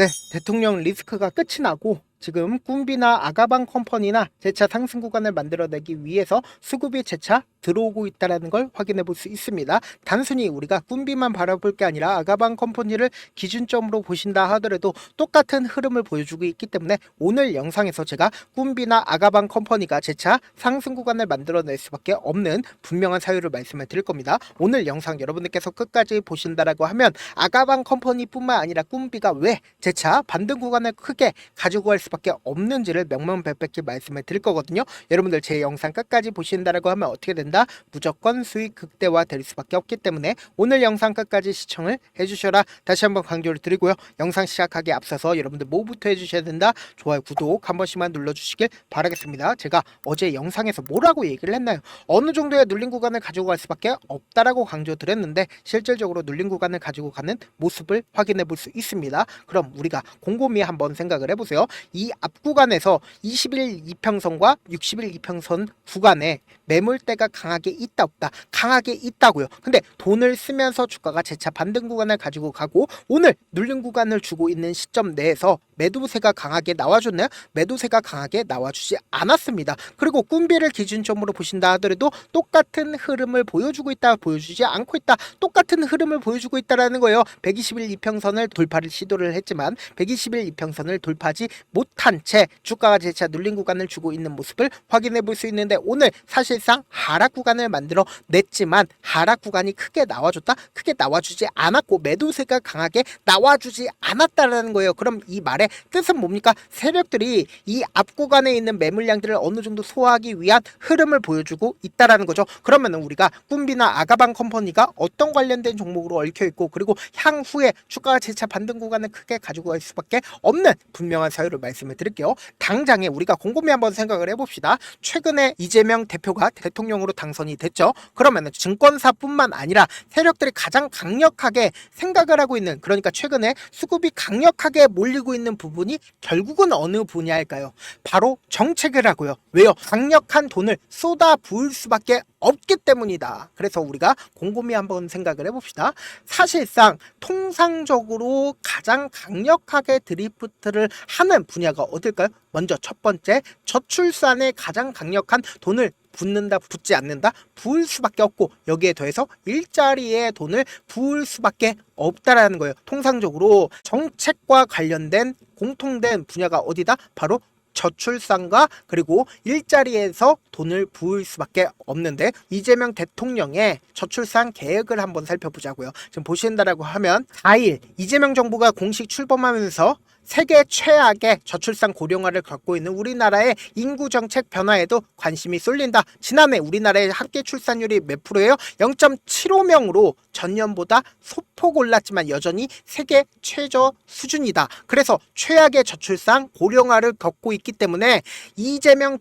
네, 대통령 리스크가 끝이 나고 지금 꿈비나 아가방 컴퍼니나 재차 상승 구간을 만들어내기 위해서 수급이 재차 들어오고 있다는 걸 확인해 볼 수 있습니다. 단순히 우리가 꿈비만 바라볼 게 아니라 아가방 컴퍼니를 기준점으로 보신다 하더라도 똑같은 흐름을 보여주고 있기 때문에 오늘 영상에서 제가 꿈비나 아가방 컴퍼니가 재차 상승 구간을 만들어낼 수밖에 없는 분명한 사유를 말씀을 드릴 겁니다. 오늘 영상 여러분들께서 끝까지 보신다라고 하면 아가방 컴퍼니뿐만 아니라 꿈비가 왜 재차 반등 구간을 크게 가지고 갈 수밖에 없는지를 명명백백히 말씀을 드릴 거거든요. 여러분들 제 영상 끝까지 보신다라고 하면 어떻게 된다? 무조건 수익 극대화 될 수밖에 없기 때문에 오늘 영상 끝까지 시청을 해주셔라 다시 한번 강조를 드리고요. 영상 시작하기에 앞서서 여러분들 뭐부터 해주셔야 된다? 좋아요, 구독 한 번씩만 눌러주시길 바라겠습니다. 제가 어제 영상에서 뭐라고 얘기를 했나요? 어느 정도의 눌린 구간을 가지고 갈 수밖에 없다라고 강조 드렸는데 실질적으로 눌린 구간을 가지고 가는 모습을 확인해 볼 수 있습니다. 그럼 우리가 곰곰이 한번 생각을 해보세요. 이 앞 구간에서 20일 이평선과 60일 이평선 구간에 매물대가 강하게 있다 없다? 강하게 있다고요. 근데 돈을 쓰면서 주가가 재차 반등 구간을 가지고 가고 오늘 눌린 구간을 주고 있는 시점 내에서 매도세가 강하게 나와줬나요? 매도세가 강하게 나와주지 않았습니다. 그리고 꿈비를 기준점으로 보신다 하더라도 똑같은 흐름을 보여주고 있다, 보여주지 않고 있다, 똑같은 흐름을 보여주고 있다라는 거예요. 120일 이평선을 돌파를 시도를 했지만 120일 이평선을 돌파하지 못한 채 주가가 재차 눌린 구간을 주고 있는 모습을 확인해 볼 수 있는데 오늘 사실상 하락 구간을 만들어 냈지만 하락 구간이 크게 나와줬다? 크게 나와주지 않았고 매도세가 강하게 나와주지 않았다라는 거예요. 그럼 이 말의 뜻은 뭡니까? 세력들이 이 앞 구간에 있는 매물량들을 어느 정도 소화하기 위한 흐름을 보여주고 있다라는 거죠. 그러면 우리가 꿈비나 아가방 컴퍼니가 어떤 관련된 종목으로 얽혀 있고 그리고 향후에 주가가 재차 반등 구간을 크게 가지고 갈 수밖에 없는 분명한 사유를 말씀을 드릴게요. 당장에 우리가 곰곰이 한번 생각을 해봅시다. 최근에 이재명 대표가 대통령으로 당선이 됐죠. 그러면 증권사뿐만 아니라 세력들이 가장 강력하게 생각을 하고 있는, 그러니까 최근에 수급이 강력하게 몰리고 있는 부분이 결국은 어느 분야일까요? 바로 정책을 하고요. 왜요? 강력한 돈을 쏟아 부을 수밖에 없기 때문이다. 그래서 우리가 곰곰이 한번 생각을 해봅시다. 사실상 통상적으로 가장 강력하게 드리프트를 하는 분야가 어딜까요? 먼저 첫 번째, 저출산에 가장 강력한 돈을 붓는다, 붓지 않는다, 부을 수밖에 없고 여기에 더해서 일자리에 돈을 부을 수밖에 없다라는 거예요. 통상적으로 정책과 관련된 공통된 분야가 어디다? 바로 저출산과 그리고 일자리에서 돈을 부을 수밖에 없는데 이재명 대통령의 저출산 계획을 한번 살펴보자고요. 지금 보신다라고 하면 4일 이재명 정부가 공식 출범하면서 세계 최악의 저출산 고령화를 겪고 있는 우리나라의 인구 정책 변화에도 관심이 쏠린다. 지난해 우리나라의 합계 출산율이 몇 프로예요? 0.75명으로 전년보다 소폭 올랐지만 여전히 세계 최저 수준이다. 그래서 최악의 저출산 고령화를 겪고 있기 때문에 이재명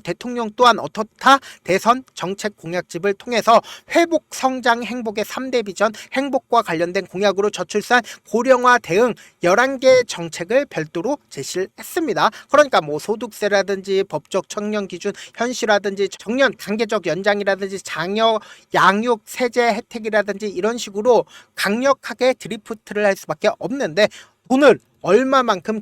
대통령 또한 어떻다? 대선 정책 공약집을 통해서 회복, 성장, 행복의 3대 비전, 행복과 관련된 공약으로 저출산 고령화 대응 11개 정책을 별도로 제시를 했습니다. 그러니까 뭐 소득세라든지 법적 청년 기준 현실화든지 청년 단계적 연장이라든지 자녀 양육 세제 혜택이라든지 이런 식으로 강력하게 드리프트를 할 수밖에 없는데 돈을 얼마만큼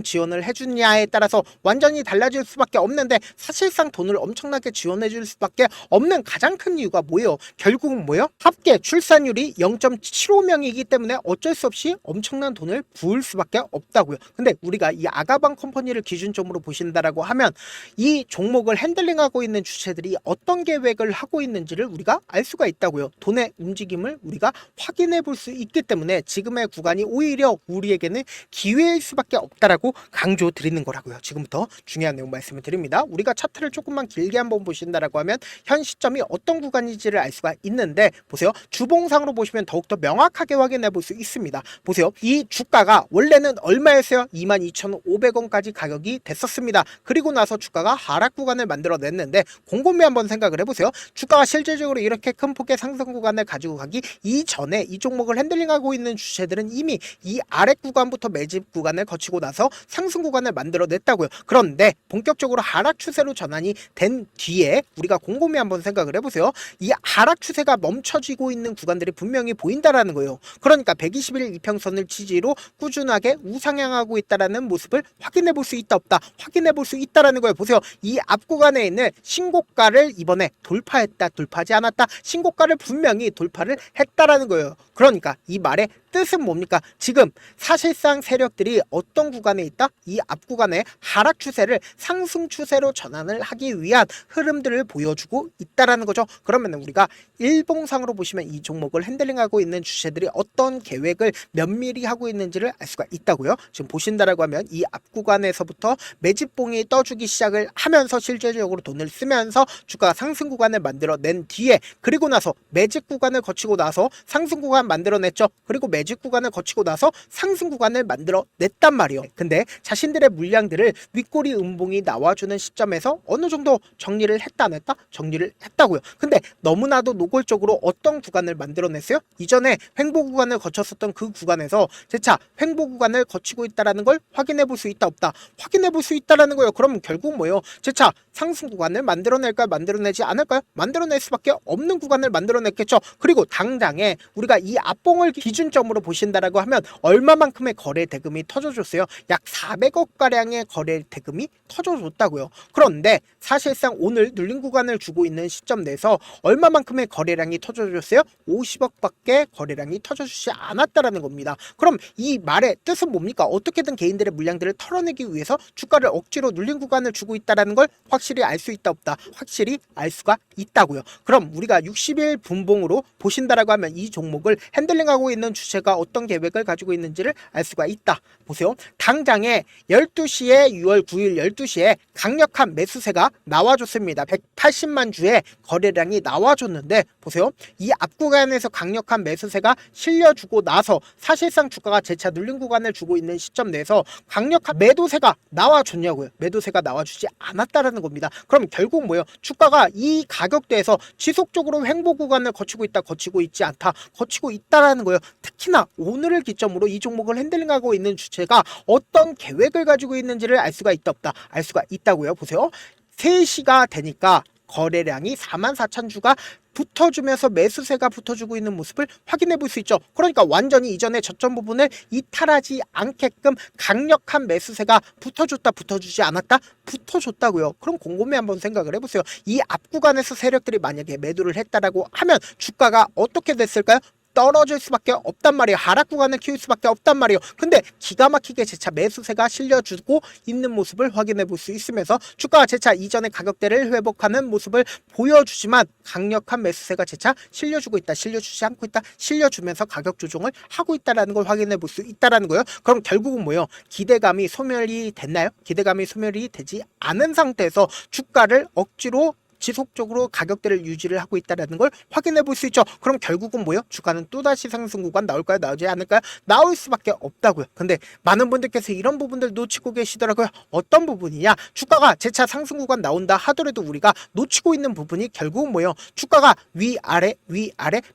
지원을 해주냐에 따라서 완전히 달라질 수밖에 없는데 사실상 돈을 엄청나게 지원해 줄 수밖에 없는 가장 큰 이유가 뭐예요? 결국은 뭐예요? 합계 출산율이 0.75명이기 때문에 어쩔 수 없이 엄청난 돈을 부을 수밖에 없다고요. 근데 우리가 이 아가방 컴퍼니를 기준점으로 보신다라고 하면 이 종목을 핸들링하고 있는 주체들이 어떤 계획을 하고 있는지를 우리가 알 수가 있다고요. 돈의 움직임을 우리가 확인해 볼 수 있기 때문에 지금의 구간이 오히려 우리에게는 기회일 수밖에 없다라고 강조 드리는 거라고요. 지금부터 중요한 내용 말씀을 드립니다. 우리가 차트를 조금만 길게 한번 보신다라고 하면 현 시점이 어떤 구간인지를 알 수가 있는데 보세요. 주봉상으로 보시면 더욱더 명확하게 확인해 볼 수 있습니다. 보세요. 이 주가가 원래는 얼마였어요? 22,500원까지 가격이 됐었습니다. 그리고 나서 주가가 하락 구간을 만들어냈는데 곰곰이 한번 생각을 해보세요. 주가가 실질적으로 이렇게 큰 폭의 상승 구간을 가지고 가기 이전에 이 종목을 핸들링하고 있는 주체들은 이미 이 아래 구간부터 매집 구간을 거치고 나서 상승 구간을 만들어냈다고요. 그런데 본격적으로 하락 추세로 전환이 된 뒤에 우리가 곰곰이 한번 생각을 해보세요. 이 하락 추세가 멈춰지고 있는 구간들이 분명히 보인다라는 거예요. 그러니까 121일 이평선을 지지로 꾸준하게 우상향하고 있다라는 모습을 확인해 볼 수 있다 없다 확인해 볼 수 있다라는 거예요. 보세요. 이 앞 구간에 있는 신고가를 이번에 돌파했다 돌파하지 않았다 신고가를 분명히 돌파를 했다라는 거예요. 그러니까 이 말의 뜻은 뭡니까? 지금 사실상 세력들이 어떤 구간에 있다? 이 앞 구간의 하락 추세를 상승 추세로 전환을 하기 위한 흐름들을 보여주고 있다라는 거죠. 그러면 우리가 일봉상으로 보시면 이 종목을 핸들링하고 있는 주체들이 어떤 계획을 면밀히 하고 있는지를 알 수가 있다고요. 지금 보신다라고 하면 이 앞 구간에서부터 매집봉이 떠주기 시작을 하면서 실제적으로 돈을 쓰면서 주가가 상승 구간을 만들어낸 뒤에 그리고 나서 매집 구간을 거치고 나서 상승 구간 만들어냈죠. 그리고 매집 구간을 거치고 나서 상승 구간을 만들어냈단 말이에요. 근데 자신들의 물량들을 윗꼬리 음봉이 나와주는 시점에서 어느 정도 정리를 했다 안 했다? 정리를 했다고요. 근데 너무나도 노골적으로 어떤 구간을 만들어냈어요? 이전에 횡보 구간을 거쳤었던 그 구간에서 재차 횡보 구간을 거치고 있다는 걸 확인해 볼 수 있다 없다? 확인해 볼 수 있다는 거예요. 그럼 결국 뭐예요? 재차 상승 구간을 만들어낼까요? 만들어내지 않을까요? 만들어낼 수밖에 없는 구간을 만들어냈겠죠. 그리고 당장에 우리가 이 앞봉을 기준점으로 보신다라고 하면 얼마만큼의 거래 대금이 터져줬어요? 약 400억 가량의 거래 대금이 터져줬다고요. 그런데 사실상 오늘 눌린 구간을 주고 있는 시점 내에서 얼마만큼의 거래량이 터져줬어요? 50억밖에 거래량이 터져주지 않았다라는 겁니다. 그럼 이 말의 뜻은 뭡니까? 어떻게든 개인들의 물량들을 털어내기 위해서 주가를 억지로 눌린 구간을 주고 있다는 걸 확실히 알 수 있다 없다? 확실히 알 수가 있다고요. 그럼 우리가 60일 분봉으로 보신다라고 하면 이 종목을 핸들링하고 있는 주체가 어떤 계획을 가지고 있는지를 알 수가 있다. 보세요. 당장에 12시에 6월 9일 12시에 강력한 매수세가 나와줬습니다. 180만 주의 거래량이 나와줬는데 보세요. 이 앞 구간에서 강력한 매수세가 실려주고 나서 사실상 주가가 재차 눌린 구간을 주고 있는 시점 내에서 강력한 매도세가 나와줬냐고요. 매도세가 나와주지 않았다라는 겁니다. 그럼 결국 뭐예요? 주가가 이 가격대에서 지속적으로 횡보 구간을 거치고 있다, 거치고 있지 않다, 거치고 있다라는 거예요. 특히나 오늘을 기점으로 이 종목을 핸들링하고 있는 주체가 어떤 계획을 가지고 있는지를 알 수가 있다 없다? 알 수가 있다고요. 보세요. 3시가 되니까 거래량이 44,000주가 붙어주면서 매수세가 붙어주고 있는 모습을 확인해 볼 수 있죠. 그러니까 완전히 이전에 저점 부분을 이탈하지 않게끔 강력한 매수세가 붙어줬다 붙어주지 않았다? 붙어줬다고요. 그럼 곰곰이 한번 생각을 해보세요. 이 앞 구간에서 세력들이 만약에 매도를 했다라고 하면 주가가 어떻게 됐을까요? 떨어질 수밖에 없단 말이에요. 하락 구간을 키울 수밖에 없단 말이에요. 근데 기가 막히게 재차 매수세가 실려주고 있는 모습을 확인해 볼 수 있으면서 주가가 재차 이전의 가격대를 회복하는 모습을 보여주지만 강력한 매수세가 재차 실려주고 있다. 실려주지 않고 있다. 실려주면서 가격 조정을 하고 있다는 걸 확인해 볼 수 있다는 거예요. 그럼 결국은 뭐예요? 기대감이 소멸이 됐나요? 기대감이 소멸이 되지 않은 상태에서 주가를 억지로 지속적으로 가격대를 유지를 하고 있다는 걸 확인해 볼 수 있죠. 그럼 결국은 뭐예요? 주가는 또다시 상승 구간 나올까요? 나오지 않을까요? 나올 수밖에 없다고요. 근데 많은 분들께서 이런 부분들 놓치고 계시더라고요. 어떤 부분이냐? 주가가 재차 상승 구간 나온다 하더라도 우리가 놓치고 있는 부분이 결국은 뭐예요? 주가가 위아래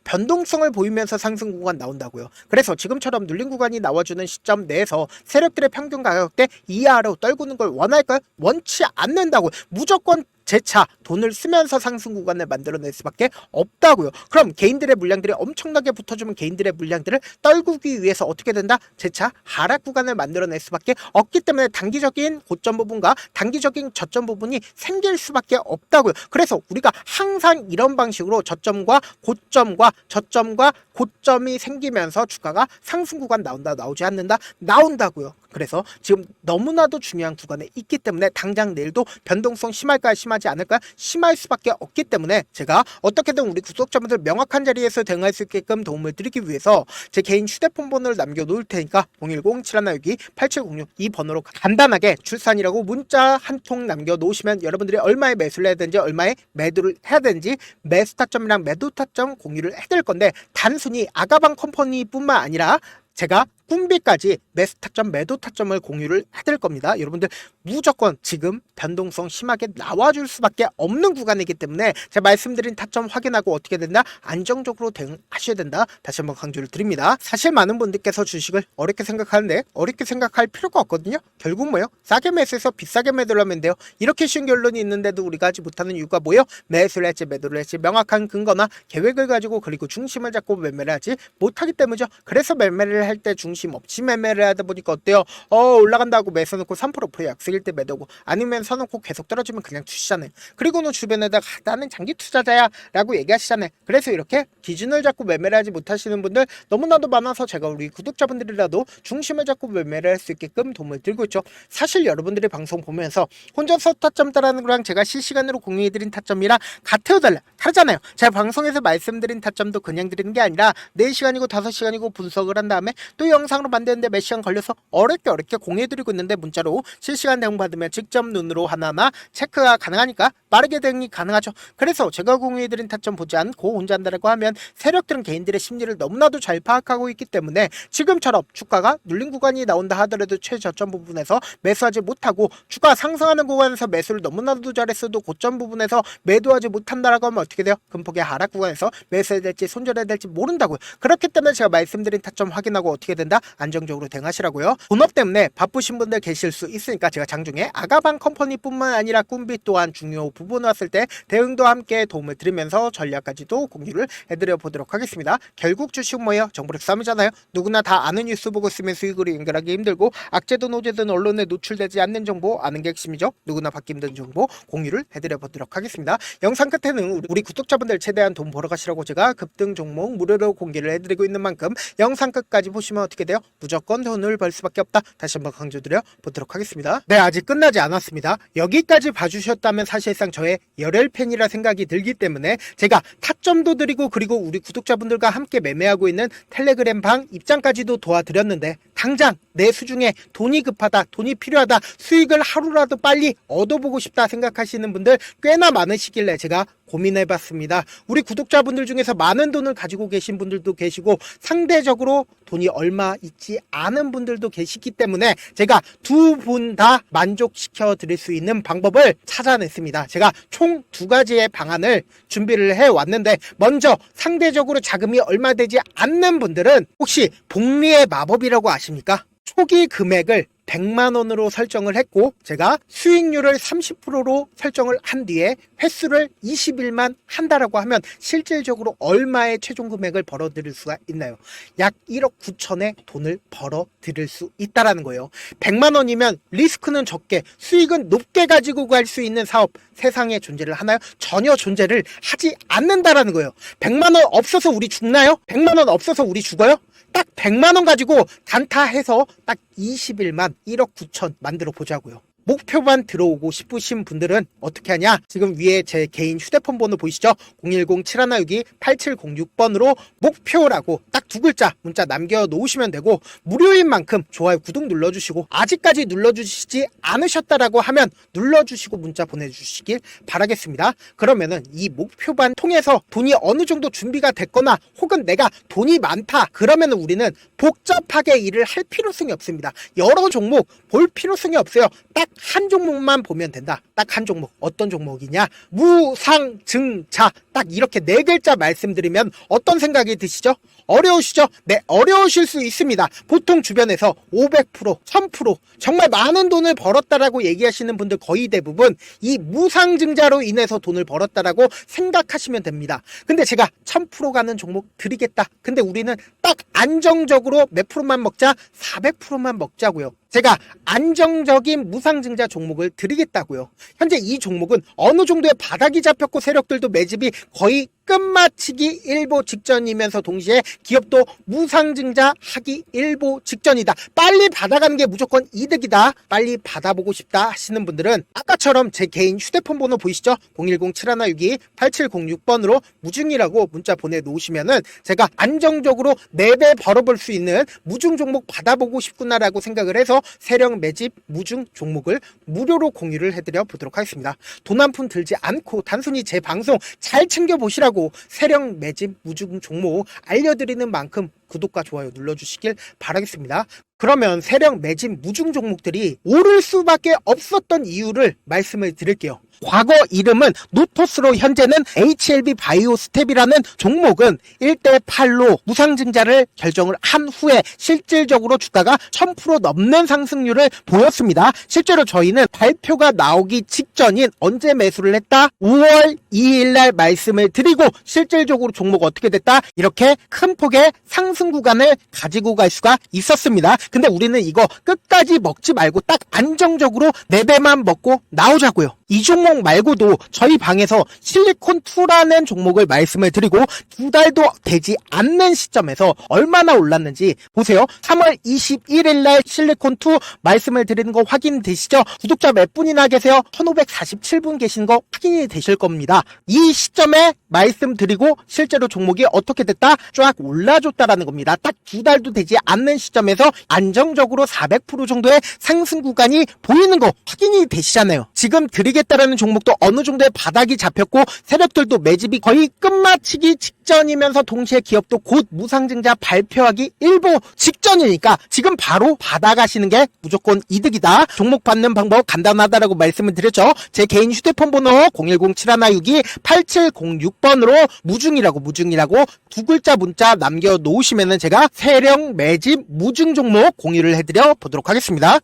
변동성을 보이면서 상승 구간 나온다고요. 그래서 지금처럼 눌린 구간이 나와주는 시점 내에서 세력들의 평균 가격대 이하로 떨구는 걸 원할까요? 원치 않는다고요. 무조건 재차 돈을 쓰면서 상승 구간을 만들어낼 수밖에 없다고요. 그럼 개인들의 물량들이 엄청나게 붙어주면 개인들의 물량들을 떨구기 위해서 어떻게 된다? 재차 하락 구간을 만들어낼 수밖에 없기 때문에 단기적인 고점 부분과 단기적인 저점 부분이 생길 수밖에 없다고요. 그래서 우리가 항상 이런 방식으로 저점과 고점과 저점과 고점이 생기면서 주가가 상승 구간 나온다, 나오지 않는다, 나온다고요. 그래서 지금 너무나도 중요한 구간에 있기 때문에 당장 내일도 변동성 심할까요? 심하지 않을까요? 심할 수밖에 없기 때문에 제가 어떻게든 우리 구독자분들 명확한 자리에서 대응할 수 있게끔 도움을 드리기 위해서 제 개인 휴대폰 번호를 남겨놓을 테니까 010-7162-8706 이 번호로 간단하게 출산이라고 문자 한 통 남겨놓으시면 여러분들이 얼마에 매수를 해야 되는지 얼마에 매도를 해야 되는지 매수 타점이랑 매도 타점 공유를 해드릴 건데 단순히 아가방 컴퍼니뿐만 아니라 제가 꿈비까지 매수 타점, 매도 타점을 공유를 해드릴 겁니다. 여러분들 무조건 지금 변동성 심하게 나와줄 수밖에 없는 구간이기 때문에 제가 말씀드린 타점 확인하고 어떻게 된다? 안정적으로 대응하셔야 된다. 다시 한번 강조를 드립니다. 사실 많은 분들께서 주식을 어렵게 생각하는데 어렵게 생각할 필요가 없거든요. 결국 뭐예요? 싸게 매수해서 비싸게 매도를 하면 돼요. 이렇게 쉬운 결론이 있는데도 우리가 하지 못하는 이유가 뭐예요? 매수를 했지 매도를 했지 명확한 근거나 계획을 가지고 그리고 중심을 잡고 매매를 하지 못하기 때문이죠. 그래서 매매를 할 때 중심 없이 매매를 하다 보니까 어때요? 올라간다고 매수 놓고 3% 약속일 때 매도고 아니면 서놓고 계속 떨어지면 그냥 투시잖아요. 그리고는 주변에다가 나는 장기 투자자야 라고 얘기하시잖아요. 그래서 이렇게 기준을 잡고 매매를 하지 못하시는 분들 너무나도 많아서 제가 우리 구독자분들이라도 중심을 잡고 매매를 할 수 있게끔 도움을 드리고 있죠. 사실 여러분들이 방송 보면서 혼자서 타점 따라하는 거랑 제가 실시간으로 공유해드린 타점이랑 같아요 다르잖아요. 제가 방송에서 말씀드린 타점도 그냥 드리는 게 아니라 4시간이고 5시간이고 분석을 한 다음에 또 영상으로 만드는데 몇 시간 걸려서 어렵게 공유해드리고 있는데 문자로 실시간 대응 받으면 직접 눈으로 하나하나 체크가 가능하니까 빠르게 대응이 가능하죠. 그래서 제가 공유해드린 타점 보지 않고 혼자 한다라고 하면 세력들은 개인들의 심리를 너무나도 잘 파악하고 있기 때문에 지금처럼 주가가 눌린 구간이 나온다 하더라도 최저점 부분에서 매수하지 못하고 주가 상승하는 구간에서 매수를 너무나도 잘했어도 고점 부분에서 매도하지 못한다라고 하면 어떻게 돼요? 금폭의 하락 구간에서 매수해야 될지 손절해야 될지 모른다고요. 그렇기 때문에 제가 말씀드린 타점 확인하고 어떻게 된다? 안정적으로 대응하시라고요. 본업 때문에 바쁘신 분들 계실 수 있으니까 제가 장중에 아가방 컴퍼니뿐만 아니라 꿈비 또한 중요 부분 왔을 때 대응도 함께 도움을 드리면서 전략까지도 공유를 해드려 보도록 하겠습니다. 결국 주식 뭐예요? 정보력 싸움이잖아요. 누구나 다 아는 뉴스 보고 쓰면 수익으로 연결하기 힘들고 악재든 호재든 언론에 노출되지 않는 정보 아는 게 핵심이죠. 누구나 받기 힘든 정보 공유를 해드려 보도록 하겠습니다. 영상 끝에는 우리 구독자분들 최대한 돈 벌어 가시라고 제가 급등 종목 무료로 공개를 해드리고 있는 만큼 영상 끝까지 보시면 어떻게 돼요? 무조건 돈을 벌 수밖에 없다. 다시 한번 강조드려 보도록 하겠습니다. 네, 아직 끝나지 않았습니다. 여기까지 봐주셨다면 사실상 저의 열혈 팬이라 생각이 들기 때문에 제가 타점도 드리고 그리고 우리 구독자분들과 함께 매매하고 있는 텔레그램 방 입장까지도 도와드렸는데 당장 내 수중에 돈이 급하다, 돈이 필요하다, 수익을 하루라도 빨리 얻어보고 싶다 생각하시는 분들 꽤나 많으시길래 제가 고민해봤습니다. 우리 구독자분들 중에서 많은 돈을 가지고 계신 분들도 계시고 상대적으로 돈이 얼마 있지 않은 분들도 계시기 때문에 제가 두 분 다 만족시켜 드릴 수 있는 방법을 찾아냈습니다. 제가 총 2가지의 방안을 준비를 해왔는데 먼저 상대적으로 자금이 얼마 되지 않는 분들은 혹시 복리의 마법이라고 아십니까? 초기 금액을 100만원으로 설정을 했고 제가 수익률을 30%로 설정을 한 뒤에 횟수를 20일만 한다라고 하면 실질적으로 얼마의 최종 금액을 벌어들일 수가 있나요? 약 1억 9천의 돈을 벌어들일 수 있다라는 거예요. 100만원이면 리스크는 적게 수익은 높게 가지고 갈 수 있는 사업 세상에 존재를 하나요? 전혀 존재를 하지 않는다라는 거예요. 100만원 없어서 우리 죽나요? 100만원 없어서 우리 죽어요? 딱 100만원 가지고 단타해서 딱 20일만 1억 9천 만들어 보자고요. 목표만 들어오고 싶으신 분들은 어떻게 하냐? 지금 위에 제 개인 휴대폰 번호 보이시죠? 010-7162-8706번으로 목표라고 딱 2글자 문자 남겨놓으시면 되고 무료인 만큼 좋아요 구독 눌러주시고 아직까지 눌러주시지 않으셨다라고 하면 눌러주시고 문자 보내주시길 바라겠습니다. 그러면은 이 목표반 통해서 돈이 어느 정도 준비가 됐거나 혹은 내가 돈이 많다 그러면은 우리는 복잡하게 일을 할 필요성이 없습니다. 여러 종목 볼 필요성이 없어요. 딱 한 종목만 보면 된다. 딱 한 종목. 어떤 종목이냐? 무상증자. 딱 이렇게 4글자 말씀드리면 어떤 생각이 드시죠? 어려우시죠? 네, 어려우실 수 있습니다. 보통 주변에서 500%, 1000% 정말 많은 돈을 벌었다라고 얘기하시는 분들 거의 대부분 이 무상증자로 인해서 돈을 벌었다라고 생각하시면 됩니다. 근데 제가 1000% 가는 종목 드리겠다. 근데 우리는 딱 안정적으로 몇 프로만 먹자? 400%만 먹자고요. 제가 안정적인 무상증자 종목을 드리겠다고요. 현재 이 종목은 어느 정도의 바닥이 잡혔고 세력들도 매집이 거의 끝마치기 일보 직전이면서 동시에 기업도 무상증자 하기 일보 직전이다. 빨리 받아가는 게 무조건 이득이다. 빨리 받아보고 싶다 하시는 분들은 아까처럼 제 개인 휴대폰 번호 보이시죠? 010-7162-8706번으로 무중이라고 문자 보내놓으시면은 제가 안정적으로 4배 벌어볼 수 있는 무중 종목 받아보고 싶구나라고 생각을 해서 세력 매집 무중 종목을 무료로 공유를 해드려 보도록 하겠습니다. 돈 한 푼 들지 않고 단순히 제 방송 잘 챙겨보시라고 세력 매집 무중 종목 알려드리는 만큼 구독과 좋아요 눌러주시길 바라겠습니다. 그러면 세력 매집 무중 종목들이 오를 수밖에 없었던 이유를 말씀을 드릴게요. 과거 이름은 노토스로 현재는 HLB 바이오스텝이라는 종목은 1대8로 무상증자를 결정을 한 후에 실질적으로 주가가 1000% 넘는 상승률을 보였습니다. 실제로 저희는 발표가 나오기 직전인 언제 매수를 했다? 5월 2일 날 말씀을 드리고 실질적으로 종목 어떻게 됐다? 이렇게 큰 폭의 상승 구간을 가지고 갈 수가 있었습니다. 근데 우리는 이거 끝까지 먹지 말고 딱 안정적으로 4배만 먹고 나오자고요. 이 종목 말고도 저희 방에서 실리콘2라는 종목을 말씀을 드리고 2달도 되지 않는 시점에서 얼마나 올랐는지 보세요. 3월 21일 날 실리콘2 말씀을 드리는 거 확인되시죠? 구독자 몇 분이나 계세요? 1547분 계신 거 확인이 되실 겁니다. 이 시점에 말씀드리고 실제로 종목이 어떻게 됐다? 쫙 올라줬다라는 겁니다. 딱 2달도 되지 않는 시점에서 안정적으로 400% 정도의 상승 구간이 보이는 거 확인이 되시잖아요. 지금 드리겠다라는 종목도 어느 정도의 바닥이 잡혔고 세력들도 매집이 거의 끝마치기 직전이면서 동시에 기업도 곧 무상증자 발표하기 일보 직전이니까 지금 바로 받아가시는 게 무조건 이득이다. 종목 받는 방법 간단하다라고 말씀을 드렸죠. 제 개인 휴대폰 번호 010-7162-8706번으로 무중이라고 두 글자 문자 남겨놓으시면은 제가 세력 매집 무중 종목 공유를 해드려 보도록 하겠습니다.